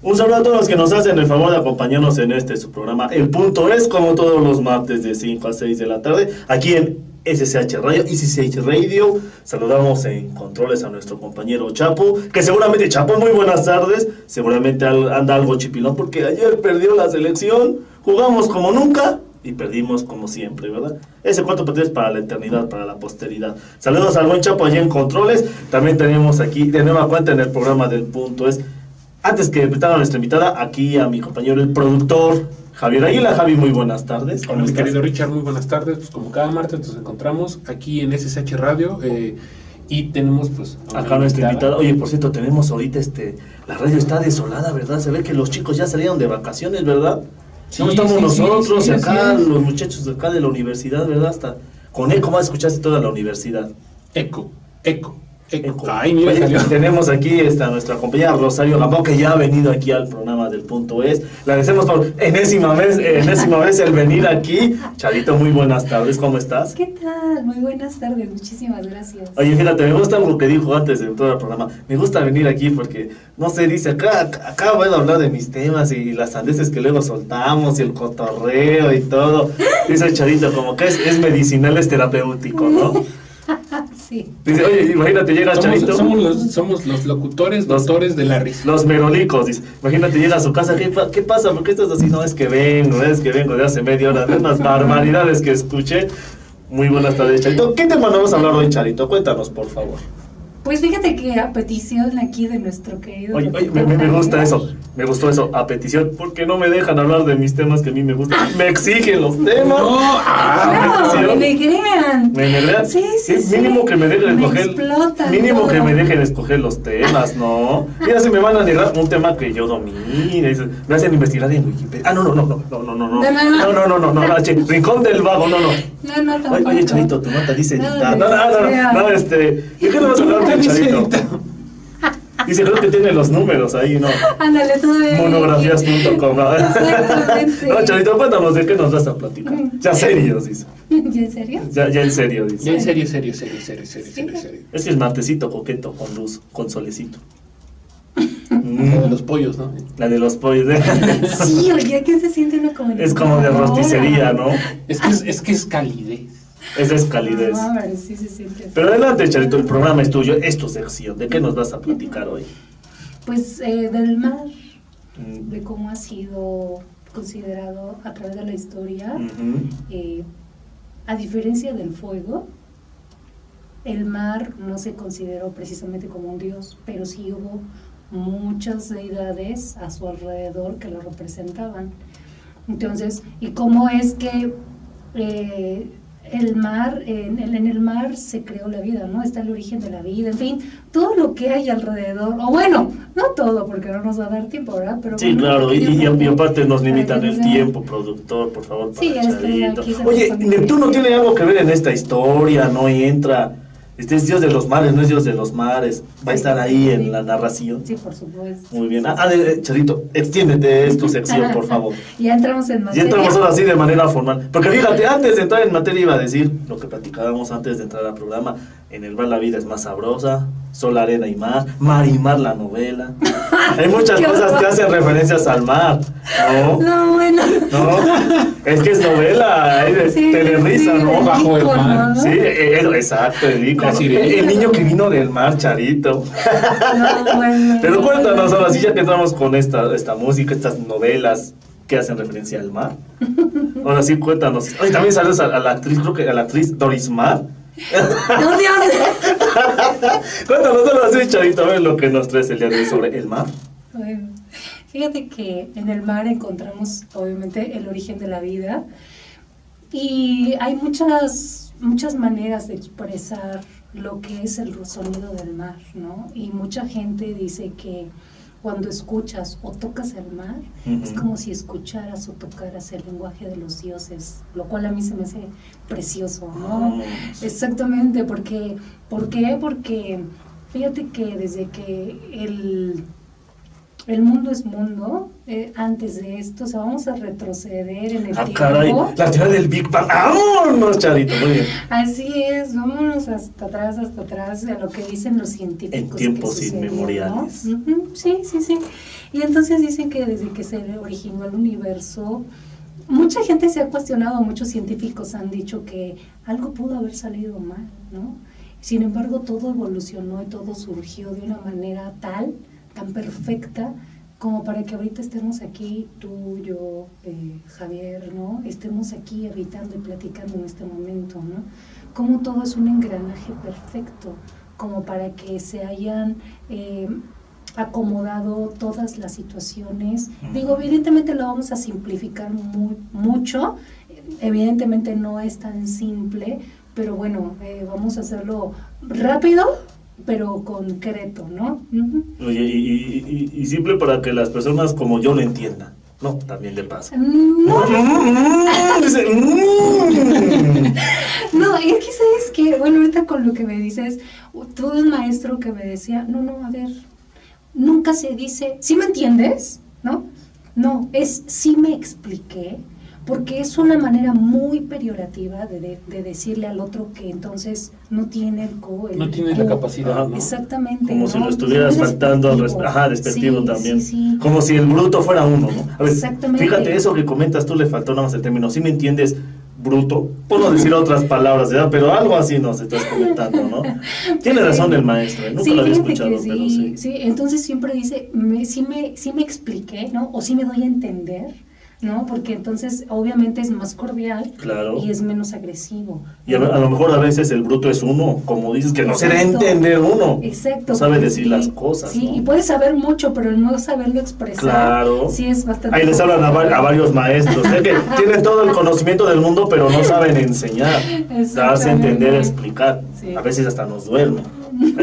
Un saludo a todos los que nos hacen el favor de acompañarnos en su programa. El punto es, como todos los martes de 5 a 6 de la tarde, aquí en SSH Radio y CCH Radio. Saludamos en controles a nuestro compañero Chapo, que seguramente, Chapo, muy buenas tardes. Seguramente anda algo chipilón porque ayer perdió la selección. Jugamos como nunca y perdimos como siempre, ¿verdad? Ese 4-3 es para la eternidad, para la posteridad. Saludos al buen Chapo allí en controles. También tenemos aquí de nueva cuenta en el programa del punto es. Antes que prestar a nuestra invitada, aquí a mi compañero, el productor, Javier Aguila. Javi, muy buenas tardes. Hola, mi querido Richard, muy buenas tardes. Pues como cada martes nos encontramos aquí en SSH Radio y tenemos pues acá nuestra invitada. Oye, por cierto, tenemos ahorita la radio está desolada, ¿verdad? Se ve que los chicos ya salieron de vacaciones, ¿verdad? Sí, no estamos nosotros sí, y acá sí. Los muchachos de acá de la universidad, ¿verdad? Hasta con eco más escuchaste toda la universidad. Eco. Ay, mira, tenemos aquí a nuestra compañera Rosario Gambao, que ya ha venido aquí al programa del punto es. Le agradecemos por enésima vez el venir aquí. Charito, muy buenas tardes, ¿cómo estás? ¿Qué tal? Muy buenas tardes, muchísimas gracias. Oye, fíjate, me gusta algo que dijo antes de todo el programa. Me gusta venir aquí porque, no sé, dice, acá voy a hablar de mis temas y las sandeces que luego soltamos y el cotorreo y todo. Dice Charito, como que es medicinal, es terapéutico, ¿no? Sí. Dice, oye, imagínate, llega Charito. Somos los locutores, doctores de la risa. Los merolicos, dice. Imagínate, llega a su casa, ¿qué pasa? ¿Por qué estás así? No, es que vengo de hace media hora, de unas barbaridades que escuché. Muy buenas tardes, Charito. ¿Qué tema vamos a hablar hoy, Charito? Cuéntanos, por favor. Pues fíjate que a petición aquí de nuestro querido... Oye, me gusta eso, me gustó eso, a petición, porque no me dejan hablar de mis temas que a mí me gustan. Me exigen los temas. No, me negrean. ¿Me negrean? Sí. Mínimo que me dejen escoger. Mínimo todo. que me dejen escoger los temas, ¿no? Mira, si me van a negar un tema que yo domine, me hacen investigar en Wikipedia. No, Rincón del Vago, no. No, tampoco. Oye, Charito, tu nota dice editar. No, ¿de qué no vas a hablar de Charito? Dice, creo que tiene los números ahí, ¿no? Ándale, todavía. Monografías.com. Exactamente. No, Charito, cuéntanos de qué nos vas a platicar. Ya serios, dice. ¿Ya en serio? Ya en serio, dice. Ya en serio. Es que el martesito coqueto con luz, con solecito. La de los pollos, ¿no? La de los pollos. Sí, oye, ¿qué se siente uno como? Es como de rosticería, ¿no? Es que es calidez. Esa es calidez. No, hombre, sí se siente. Pero adelante, Charito, el programa es tuyo, es tu sección. ¿De qué nos vas a platicar hoy? Pues del mar, de cómo ha sido considerado a través de la historia, a diferencia del fuego, el mar no se consideró precisamente como un dios, pero sí hubo muchas deidades a su alrededor que lo representaban. Entonces, ¿y cómo es que el mar, en el mar se creó la vida, ¿no? Está el origen de la vida, en fin, todo lo que hay alrededor, o bueno, no todo, porque no nos va a dar tiempo, ¿verdad? Pero sí, bueno, claro, y aparte nos limitan el tiempo, productor, por favor, para sí, Charito. aquí se Oye, Neptuno tiene algo que ver en esta historia, ¿no? Entra, este es Dios de los mares, no es Dios de los mares, va a estar ahí en la narración. Sí, por supuesto. Muy bien. Charito, extiéndete, es tu sección, por favor. Ya entramos en materia. Ya entramos ahora sí de manera formal. Porque fíjate, antes de entrar en materia iba a decir lo que platicábamos antes de entrar al programa. En el mar la vida es más sabrosa, sol, arena y mar y mar la novela. Hay muchas cosas que hacen referencias al mar, ¿no? No, bueno. No, es que es novela, te de risa, ¿no? Bajo el mar. Sí, exacto, el ícono. El niño que vino del mar, Charito. No, bueno. Pero cuéntanos ahora sí, ya que entramos con esta música, estas novelas que hacen referencia al mar. Ahora sí, cuéntanos. Oye, también saludos a la actriz, creo que a la actriz Doris Mar. No, Dios. Cuéntanos ahora sí, Charito, a ver lo que nos traes el día de hoy sobre el mar. Bueno, fíjate que en el mar encontramos obviamente el origen de la vida y hay muchas maneras de expresar lo que es el sonido del mar, ¿no? Y mucha gente dice que cuando escuchas o tocas el mar, es como si escucharas o tocaras el lenguaje de los dioses, lo cual a mí se me hace precioso, ¿no? Exactamente, ¿por qué? Porque fíjate que desde que el mundo es mundo. Antes de esto, o sea, vamos a retroceder en el tiempo. Caray, la teoría del Big Bang. ¡Vámonos, Charito! Muy bien. Así es, vámonos hasta atrás, a lo que dicen los científicos. En tiempos inmemoriales. ¿No? Uh-huh, sí. Y entonces dicen que desde que se originó el universo, mucha gente se ha cuestionado, muchos científicos han dicho que algo pudo haber salido mal, ¿no? Sin embargo, todo evolucionó y todo surgió de una manera tan perfecta, como para que ahorita estemos aquí, tú, yo, Javier, ¿no? Estemos aquí habitando y platicando en este momento, ¿no? Como todo es un engranaje perfecto, como para que se hayan acomodado todas las situaciones. Digo, evidentemente lo vamos a simplificar mucho, evidentemente no es tan simple, pero bueno, vamos a hacerlo rápido, pero concreto, ¿no? Uh-huh. Oye, y simple para que las personas como yo lo entiendan, ¿no? También le pasa. No, y aquí sabes que, bueno, ahorita con lo que me dices, tuve un maestro que me decía, no, a ver, nunca se dice, ¿sí me entiendes? ¿No? No, es sí me expliqué, porque es una manera muy peyorativa de decirle al otro que entonces no tiene no tiene la capacidad, ¿no? Exactamente. Como ¿no? si lo estuvieras faltando despectivo sí, también. Sí. Como si el bruto fuera uno, ¿no? A ver, exactamente. Fíjate, eso que comentas tú le faltó nada más el término, ¿sí me entiendes? Bruto, por no decir otras palabras, ¿verdad? Pero algo así nos estás comentando, ¿no? Tiene razón el maestro, nunca lo había escuchado, sí, pero sí. Sí, entonces siempre dice, sí me expliqué, ¿no? O sí me doy a entender, ¿no? Porque entonces obviamente es más cordial, claro, y es menos agresivo. Y a lo mejor a veces el bruto es uno, como dices, que no se da a Exacto. entender uno. Exacto. No sabe decir sí, las cosas, sí, ¿no? y puede saber mucho, pero el no saberlo expresar, claro, sí es bastante. Ahí les hablan a varios maestros, que tienen todo el conocimiento del mundo, pero no saben enseñar, darse a entender, explicar. Sí. A veces hasta nos duermen.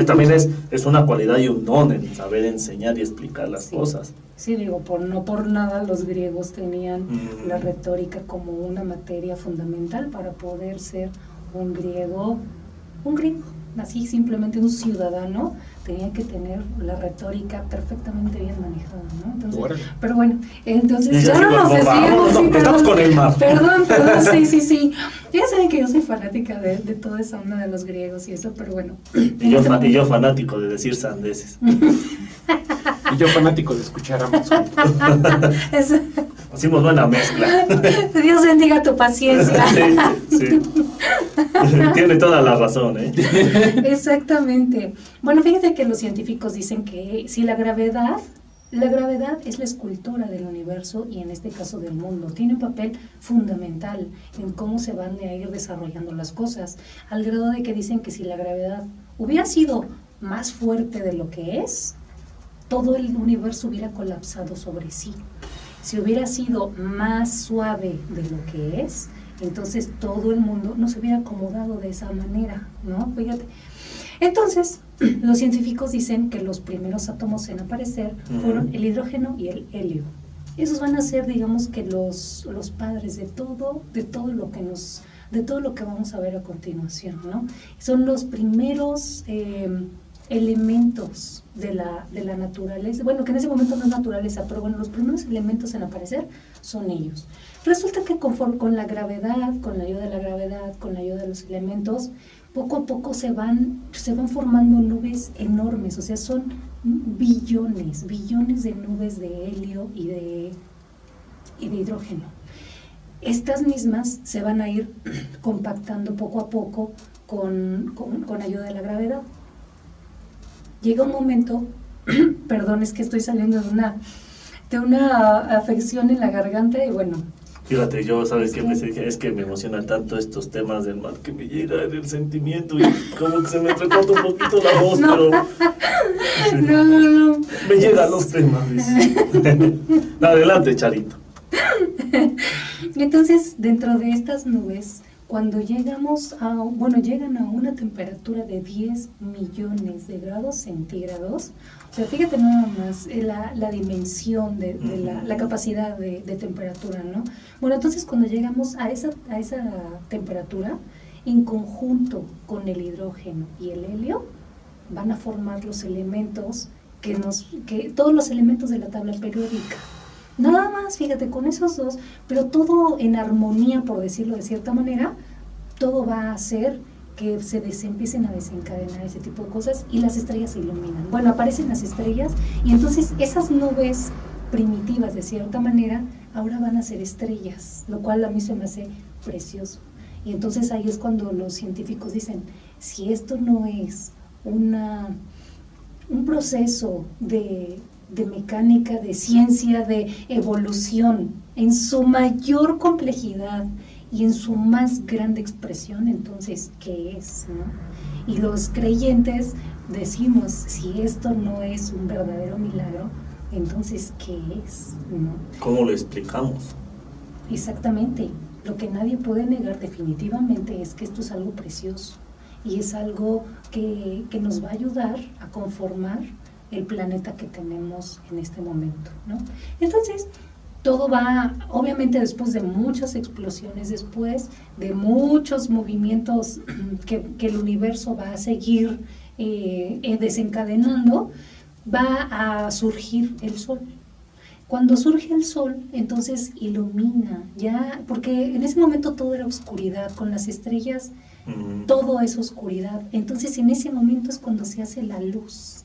También es una cualidad y un don el saber enseñar y explicar las cosas. Sí, digo, no por nada los griegos tenían la retórica como una materia fundamental para poder ser un griego, así simplemente un ciudadano, tenía que tener la retórica perfectamente bien manejada, ¿no? Entonces, pero bueno, entonces ya no nos desviamos. Estamos con el mar. Perdón, sí. Ya saben que yo soy fanática de toda esa onda de los griegos y eso, pero bueno. Y yo fanático de decir sandeces. Y yo fanático de escuchar a ambos juntos. Hacemos buena mezcla. Dios bendiga tu paciencia. Sí. Tiene toda la razón, ¿eh? Exactamente. Bueno, fíjate que los científicos dicen que si la gravedad es la escultora del universo y en este caso del mundo. Tiene un papel fundamental en cómo se van a ir desarrollando las cosas, al grado de que dicen que si la gravedad hubiera sido más fuerte de lo que es, todo el universo hubiera colapsado sobre sí. Si hubiera sido más suave de lo que es, entonces todo el mundo no se hubiera acomodado de esa manera, ¿no? Fíjate. Entonces, los científicos dicen que los primeros átomos en aparecer fueron el hidrógeno y el helio. Esos van a ser, digamos, que los padres de todo lo que vamos a ver a continuación, ¿no? Son los primeros elementos de la naturaleza, bueno, que en ese momento no es naturaleza, pero bueno, los primeros elementos en aparecer son ellos. Resulta que con la gravedad, con la ayuda de la gravedad, con la ayuda de los elementos, poco a poco se van formando nubes enormes, o sea, son billones de nubes de helio y de hidrógeno. Estas mismas se van a ir compactando poco a poco con ayuda de la gravedad. Llega un momento, perdón, es que estoy saliendo de una afección en la garganta y bueno. Fíjate, yo, ¿sabes qué? Es que me emocionan tanto estos temas del mar que me llega el sentimiento y como que se me recorta un poquito la voz, no. Pero... Sí. No. Me llegan los temas. Adelante, Charito. Entonces, dentro de estas nubes, cuando llegan a una temperatura de 10 millones de grados centígrados, o sea, fíjate nada más la dimensión de la capacidad de temperatura, ¿no? Bueno, entonces cuando llegamos a esa temperatura, en conjunto con el hidrógeno y el helio, van a formar los elementos que todos los elementos de la tabla periódica. Nada más, fíjate, con esos dos, pero todo en armonía, por decirlo de cierta manera, todo va a hacer que empiecen a desencadenar ese tipo de cosas y las estrellas se iluminan. Bueno, aparecen las estrellas y entonces esas nubes primitivas, de cierta manera, ahora van a ser estrellas, lo cual a mí se me hace precioso. Y entonces ahí es cuando los científicos dicen, si esto no es un proceso de mecánica, de ciencia, de evolución, en su mayor complejidad y en su más grande expresión, entonces, ¿qué es? ¿No? Y los creyentes decimos, si esto no es un verdadero milagro, entonces, ¿qué es? ¿No? ¿Cómo lo explicamos? Exactamente. Lo que nadie puede negar definitivamente es que esto es algo precioso y es algo que nos va a ayudar a conformar el planeta que tenemos en este momento, ¿no? Entonces, todo va, obviamente después de muchas explosiones, después de muchos movimientos que el universo va a seguir desencadenando, va a surgir el Sol. Cuando surge el Sol, entonces ilumina, ya, porque en ese momento todo era oscuridad, con las estrellas todo es oscuridad, entonces en ese momento es cuando se hace la luz.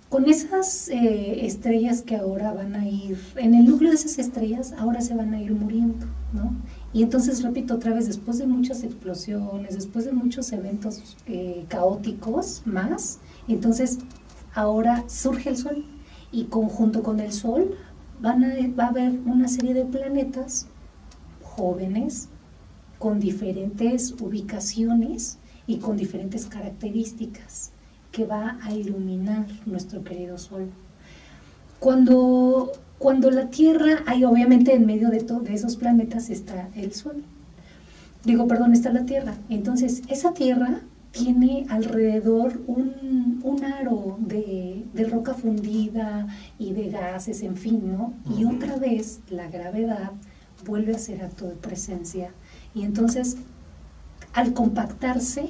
Con esas estrellas que ahora van a ir, en el núcleo de esas estrellas ahora se van a ir muriendo, ¿no? Y entonces, repito otra vez, después de muchas explosiones, después de muchos eventos caóticos más, entonces ahora surge el Sol. Y junto con el Sol va a haber una serie de planetas jóvenes con diferentes ubicaciones y con diferentes características que va a iluminar nuestro querido Sol. Cuando la Tierra, hay obviamente en medio de esos planetas está el Sol. Está la Tierra. Entonces, esa Tierra tiene alrededor un aro de roca fundida y de gases, en fin, ¿no? Y otra vez la gravedad vuelve a hacer acto de presencia. Y entonces, al compactarse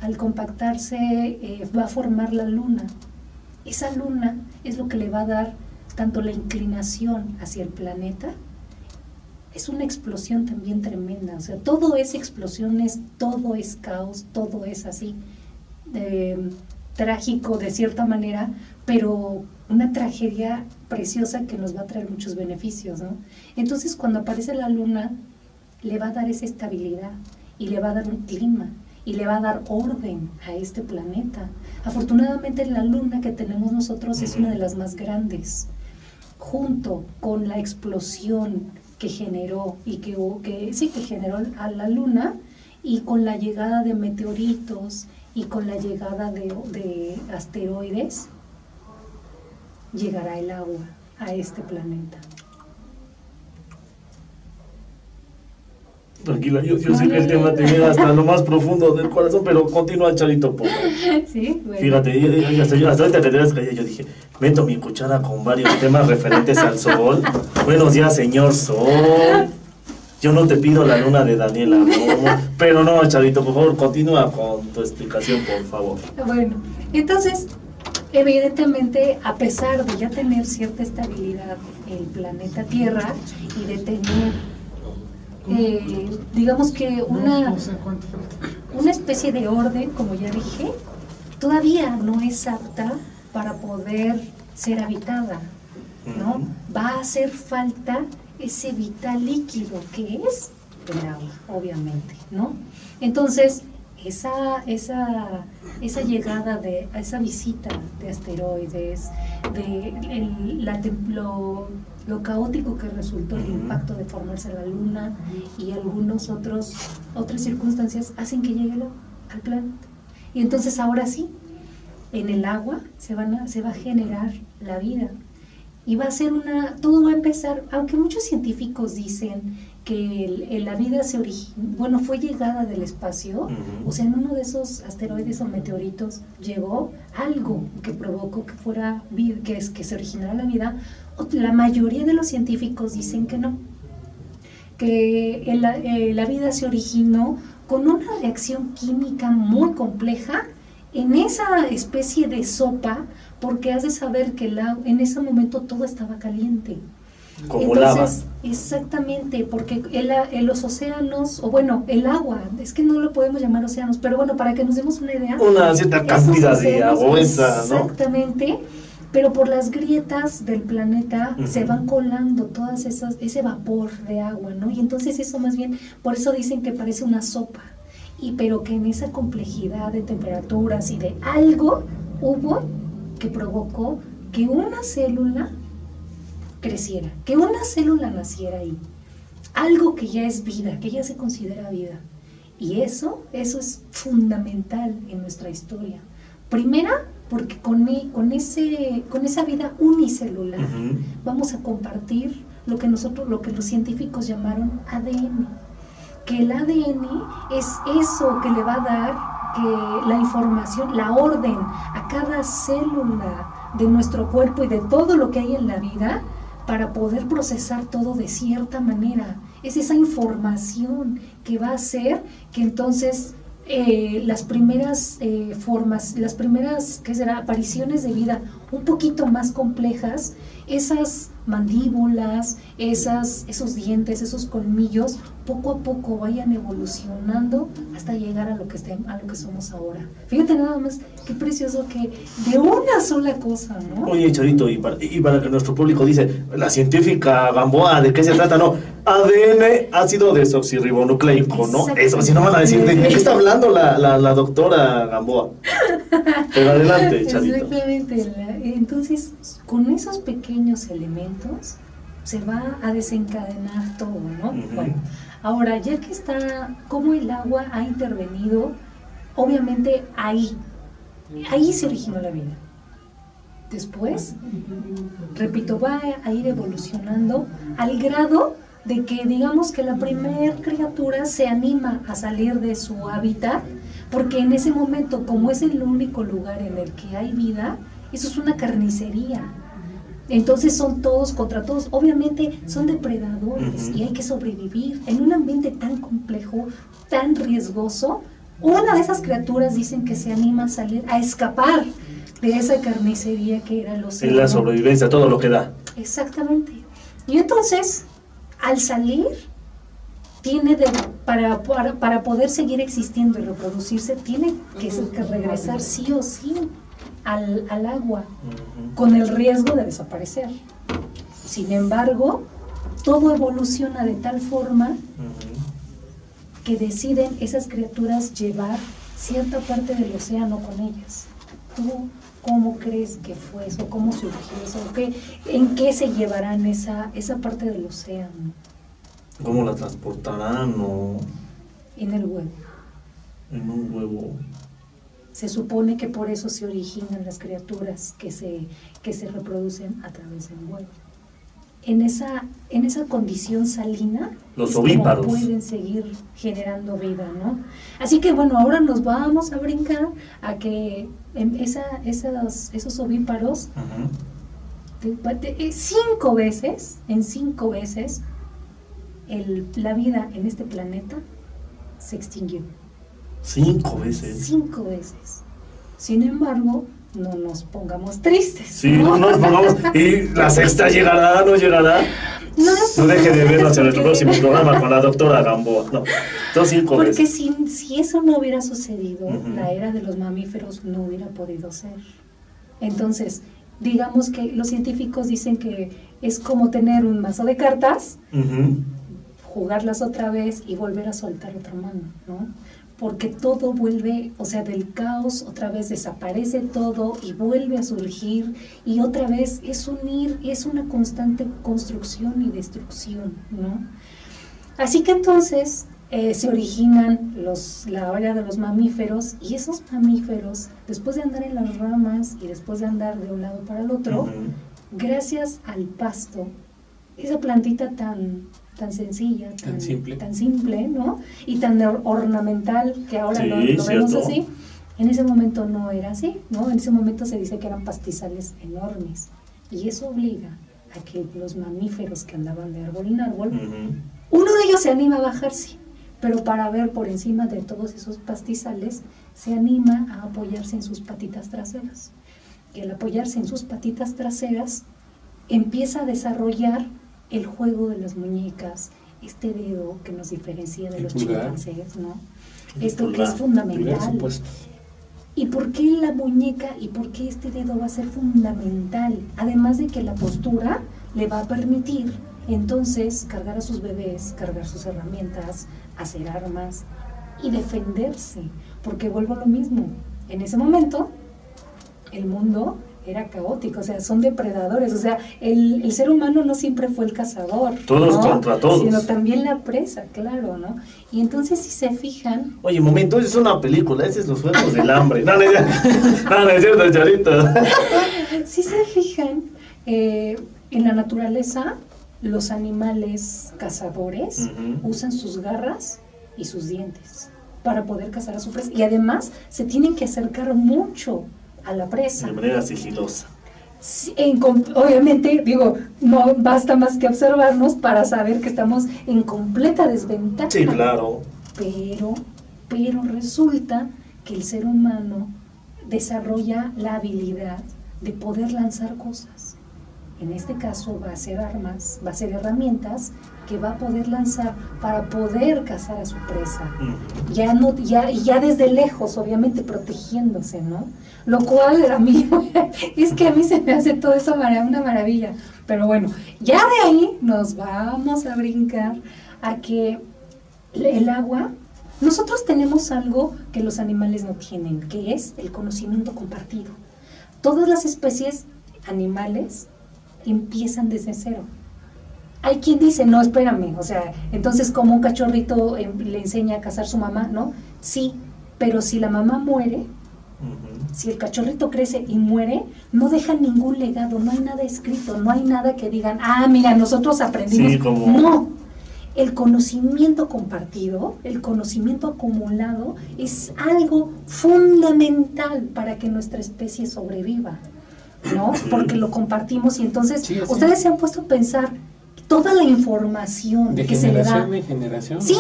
va a formar la Luna. Esa Luna es lo que le va a dar tanto la inclinación hacia el planeta. Es una explosión también tremenda, o sea, todo es explosiones, todo es caos, todo es así, trágico de cierta manera, pero una tragedia preciosa que nos va a traer muchos beneficios, ¿no? Entonces, cuando aparece la Luna, le va a dar esa estabilidad y le va a dar un clima y le va a dar orden a este planeta. Afortunadamente, la Luna que tenemos nosotros es una de las más grandes, junto con la explosión que generó que generó a la Luna, y con la llegada de meteoritos y con la llegada de asteroides, llegará el agua a este planeta. Tranquila, yo sé que el tema te llega hasta lo más profundo del corazón, pero continúa, Charito, por favor. Sí, bueno. Fíjate, hasta ahorita te quedas callado, yo dije, meto mi cuchara con varios temas referentes al Sol. Buenos días, señor Sol. Yo no te pido la luna de Daniela, no. Pero no, Charito, por favor, continúa con tu explicación, por favor. Bueno, entonces, evidentemente, a pesar de ya tener cierta estabilidad el planeta Tierra y de tener digamos que una especie de orden, como ya dije, todavía no es apta para poder ser habitada, ¿no? Va a hacer falta ese vital líquido que es el agua, obviamente, ¿no? Entonces, esa llegada esa visita de asteroides, lo caótico que resultó el impacto de formarse la Luna y otras circunstancias hacen que llegue al planeta. Y entonces ahora sí, en el agua se va a generar la vida. Y todo va a empezar, aunque muchos científicos dicen que la vida fue llegada del espacio, o sea, en uno de esos asteroides o meteoritos llegó algo que provocó que fuera vida, que se originara la vida. La mayoría de los científicos dicen que no, que la vida se originó con una reacción química muy compleja en esa especie de sopa, porque has de saber que en ese momento todo estaba caliente. Como Entonces, lava. exactamente, porque los océanos, o bueno, el agua, es que no lo podemos llamar océanos, pero bueno, para que nos demos una idea. Una cierta cantidad de agua, ¿no? Exactamente, pero por las grietas del planeta se van colando todas ese vapor de agua, ¿no? Y entonces eso más bien, por eso dicen que parece una sopa, pero que en esa complejidad de temperaturas y de algo hubo que provocó que una célula creciera, que una célula naciera ahí, algo que ya es vida, que ya se considera vida. Y eso es fundamental en nuestra historia. Primera, porque con esa vida unicelular vamos a compartir lo que los científicos llamaron ADN. Que el ADN es eso que le va a dar que la información, la orden a cada célula de nuestro cuerpo y de todo lo que hay en la vida para poder procesar todo de cierta manera. Es esa información que va a hacer que entonces las primeras apariciones de vida un poquito más complejas, esas mandíbulas, esos dientes, esos colmillos, poco a poco vayan evolucionando hasta llegar a lo que somos ahora. Fíjate nada más, qué precioso que de una sola cosa, ¿no? Oye, Charito, y para que nuestro público dice, la científica Gamboa, ¿de qué se trata? No, ADN, ácido desoxirribonucleico, ¿no? Eso, si no van a decir, ¿de qué está hablando la doctora Gamboa? Pero adelante, Charito. Exactamente. Entonces, con esos pequeños elementos se va a desencadenar todo, ¿no? Bueno, ahora, ya que está, cómo el agua ha intervenido, obviamente ahí se originó la vida. Después, repito, va a ir evolucionando al grado de que digamos que la primera criatura se anima a salir de su hábitat, porque en ese momento, como es el único lugar en el que hay vida, eso es una carnicería. Entonces son todos contra todos, obviamente son depredadores y hay que sobrevivir en un ambiente tan complejo, tan riesgoso. Una de esas criaturas dicen que se anima a salir, a escapar de esa carnicería que era el océano. En la sobrevivencia, todo lo que da. Exactamente. Y entonces, al salir, para poder seguir existiendo y reproducirse, tiene que regresar sí o sí al agua, con el riesgo de desaparecer. Sin embargo, todo evoluciona de tal forma que deciden esas criaturas llevar cierta parte del océano con ellas. ¿Tú cómo crees que fue eso? ¿Cómo surgió eso? ¿En qué se llevarán esa parte del océano? ¿Cómo la transportarán? ¿No? En el huevo. En un huevo. Se supone que por eso se originan las criaturas que se reproducen a través del huevo. En esa condición salina, los ovíparos pueden seguir generando vida, ¿no? Así que bueno, ahora nos vamos a brincar a que esos ovíparos, en 5 veces, la vida en este planeta se extinguió. 5 veces. 5 veces. Sin embargo, no nos pongamos tristes. Sí, no nos pongamos. ¿Y la sexta llegará? ¿No llegará? No deje de vernos en nuestro próximo programa con la doctora Gamboa. No, 5 veces. Porque si eso no hubiera sucedido, la era de los mamíferos no hubiera podido ser. Entonces, digamos que los científicos dicen que es como tener un mazo de cartas, jugarlas otra vez y volver a soltar otra mano, ¿no? Porque todo vuelve, o sea, del caos otra vez desaparece todo y vuelve a surgir, y otra vez es una constante construcción y destrucción, ¿no? Así que entonces se originan la era de los mamíferos, y esos mamíferos, después de andar en las ramas y después de andar de un lado para el otro, gracias al pasto, esa plantita tan sencilla, tan simple, ¿no? Y tan ornamental, que ahora lo vemos así. En ese momento no era así, ¿no? En ese momento se dice que eran pastizales enormes. Y eso obliga a que los mamíferos que andaban de árbol en árbol, uno de ellos se anima a bajarse, pero para ver por encima de todos esos pastizales se anima a apoyarse en sus patitas traseras. Y al apoyarse en sus patitas traseras, empieza a desarrollar el juego de las muñecas, este dedo que nos diferencia de los chimpancés, ¿no? Esto que es fundamental. ¿Y por qué la muñeca y por qué este dedo va a ser fundamental? Además de que la postura le va a permitir entonces cargar a sus bebés, cargar sus herramientas, hacer armas y defenderse. Porque vuelvo a lo mismo, en ese momento el mundo era caótico, o sea, son depredadores, o sea, el ser humano no siempre fue el cazador, todos ¿no? contra todos, sino también la presa, claro, ¿no? Y entonces si se fijan... Oye, momento, es una película, ese es Los Juegos del Hambre. No, no es cierto, Charito. Si se fijan, en la naturaleza, los animales cazadores usan sus garras y sus dientes para poder cazar a su presa, y además se tienen que acercar mucho a la presa. De manera sigilosa. Sí, obviamente, digo, no basta más que observarnos para saber que estamos en completa desventaja. Sí, claro. Pero resulta que el ser humano desarrolla la habilidad de poder lanzar cosas. En este caso va a ser armas, va a ser herramientas que va a poder lanzar para poder cazar a su presa. Ya desde lejos, obviamente protegiéndose, ¿no? Lo cual a mí, es que a mí se me hace todo eso una maravilla. Pero bueno, ya de ahí nos vamos a brincar a que el agua, nosotros tenemos algo que los animales no tienen, que es el conocimiento compartido. Todas las especies animales empiezan desde cero. Hay quien dice, no, espérame, o sea, entonces como un cachorrito le enseña a cazar su mamá, ¿no? Sí, pero si la mamá muere, si el cachorrito crece y muere, no deja ningún legado, no hay nada escrito, no hay nada que digan, mira, nosotros aprendimos. Sí, como... No, el conocimiento compartido, el conocimiento acumulado es algo fundamental para que nuestra especie sobreviva, ¿no? Porque lo compartimos y entonces ustedes se han puesto a pensar toda la información de que se le da. De generación. Sí,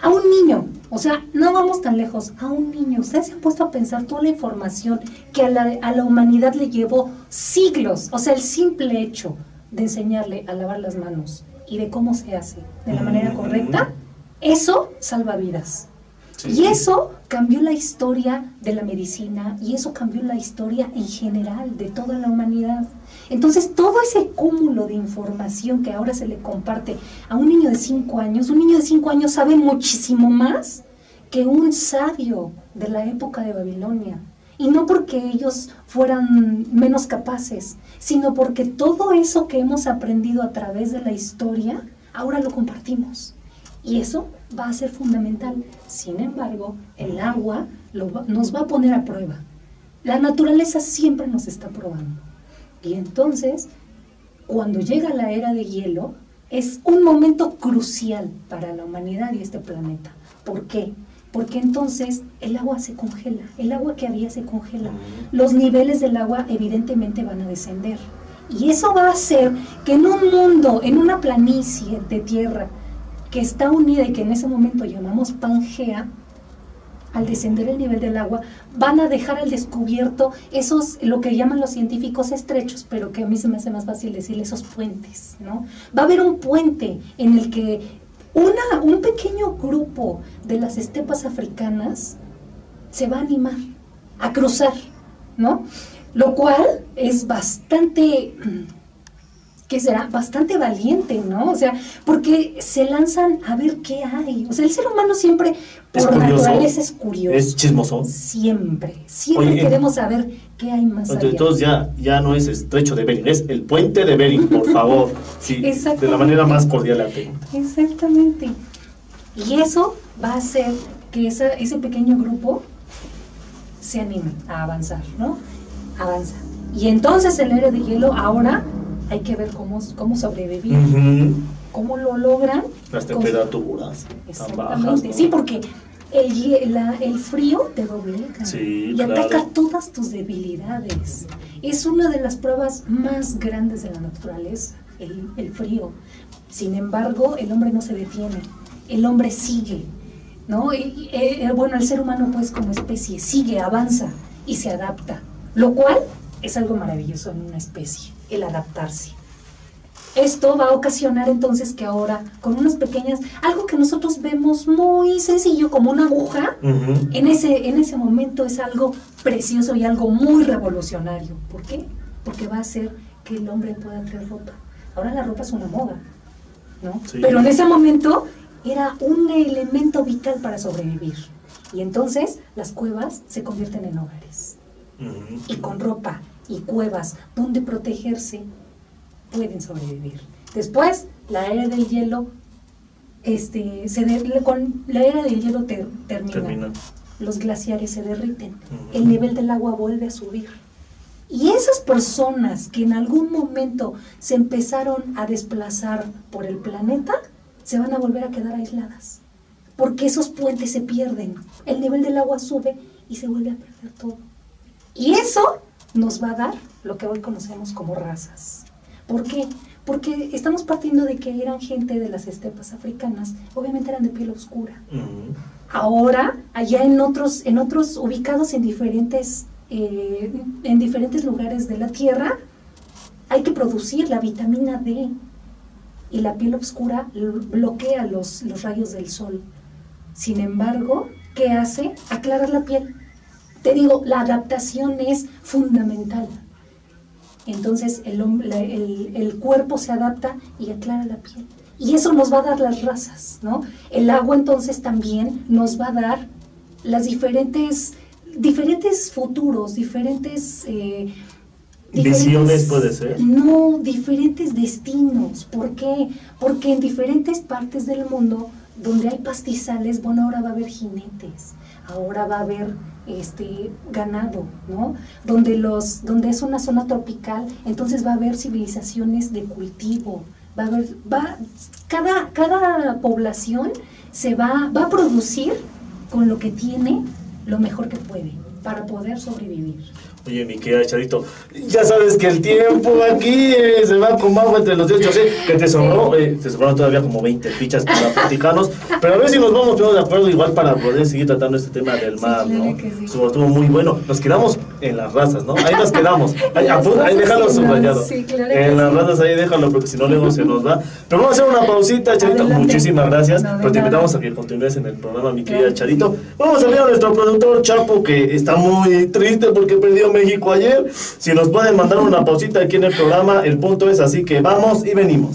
a un niño, o sea, no vamos tan lejos, a un niño. Ustedes se han puesto a pensar toda la información que a la humanidad le llevó siglos, o sea, el simple hecho de enseñarle a lavar las manos y de cómo se hace de la manera correcta, eso salva vidas. Sí. Y eso cambió la historia de la medicina y eso cambió la historia en general de toda la humanidad. Entonces, todo ese cúmulo de información que ahora se le comparte a un niño de 5 años, un niño de 5 años sabe muchísimo más que un sabio de la época de Babilonia. Y no porque ellos fueran menos capaces, sino porque todo eso que hemos aprendido a través de la historia, ahora lo compartimos. Y eso va a ser fundamental. Sin embargo, el agua nos va a poner a prueba. La naturaleza siempre nos está probando. Y entonces, cuando llega la era de hielo, es un momento crucial para la humanidad y este planeta. ¿Por qué? Porque entonces el agua se congela, el agua que había se congela. Los niveles del agua evidentemente van a descender. Y eso va a hacer que en un mundo, en una planicie de tierra, que está unida y que en ese momento llamamos Pangea, al descender el nivel del agua, van a dejar al descubierto esos, lo que llaman los científicos estrechos, pero que a mí se me hace más fácil decirle esos puentes, ¿no? Va a haber un puente en el que un pequeño grupo de las estepas africanas se va a animar a cruzar, ¿no? Lo cual es bastante... que será bastante valiente, ¿no? O sea, porque se lanzan a ver qué hay. O sea, el ser humano siempre, por naturaleza, es curioso. Es chismoso. Siempre queremos saber qué hay más allá. Entonces ya no es Estrecho de Bering, es el Puente de Bering, por favor. Sí, de la manera más cordial la tengo. Exactamente. Y eso va a hacer que ese pequeño grupo se anime a avanzar, ¿no? Avanza. Y entonces el era de hielo ahora... hay que ver cómo sobrevivir, cómo lo logran. Las temperaturas tan bajas, ¿no? Sí, porque el frío te doblega y ataca todas tus debilidades. Es una de las pruebas más grandes de la naturaleza, el frío. Sin embargo, el hombre no se detiene, el hombre sigue. ¿no? Bueno, el ser humano pues como especie sigue, avanza y se adapta, lo cual es algo maravilloso en una especie, el adaptarse. Esto va a ocasionar entonces que ahora, con unas pequeñas, algo que nosotros vemos muy sencillo como una aguja, en ese momento es algo precioso y algo muy revolucionario. ¿Por qué? Porque va a hacer que el hombre pueda traer ropa. Ahora la ropa es una moda, ¿no? Sí. Pero en ese momento era un elemento vital para sobrevivir. Y entonces las cuevas se convierten en hogares. Y con ropa y cuevas donde protegerse, pueden sobrevivir. Después, la era del hielo, con la era del hielo termina. Los glaciares se derriten, el nivel del agua vuelve a subir. Y esas personas que en algún momento se empezaron a desplazar por el planeta, se van a volver a quedar aisladas. Porque esos puentes se pierden, el nivel del agua sube y se vuelve a perder todo. Y eso nos va a dar lo que hoy conocemos como razas. ¿Por qué? Porque estamos partiendo de que eran gente de las estepas africanas, obviamente eran de piel oscura. Ahora, allá en otros ubicados en diferentes lugares de la Tierra, hay que producir la vitamina D, y la piel oscura bloquea los rayos del sol. Sin embargo, ¿qué hace? Aclarar la piel. Te digo, la adaptación es fundamental. Entonces el cuerpo se adapta y aclara la piel. Y eso nos va a dar las razas, ¿no? El agua entonces también nos va a dar las diferentes futuros, diferentes visiones, puede ser. No, diferentes destinos. ¿Por qué? Porque en diferentes partes del mundo donde hay pastizales, bueno, ahora va a haber jinetes, ahora va a haber ganado, ¿no? Donde es una zona tropical, entonces va a haber civilizaciones de cultivo, cada población va a producir con lo que tiene lo mejor que puede para poder sobrevivir. Oye, mi querida Charito, ya sabes que el tiempo aquí se va como agua entre los dientes. Yo sé que te sobraron todavía como 20 fichas para platicarnos, pero a ver si nos vamos todos de acuerdo igual para poder seguir tratando este tema del mar, sí, claro, ¿no? Que sí. Estuvo muy bueno. Nos quedamos en las razas, ¿no? Ahí nos quedamos. Ahí déjalo subrayado. Sí, claro en las razas ahí déjalo, porque si no luego se nos va. Pero vamos a hacer una pausita, Charito. Adelante. Muchísimas gracias. No, pero te invitamos a que continúes en el programa, mi querida Charito. Vamos a ver a nuestro productor Chapo, que está muy triste porque perdió México ayer. Si nos pueden mandar una pausita aquí en el programa, el punto es así que vamos y venimos.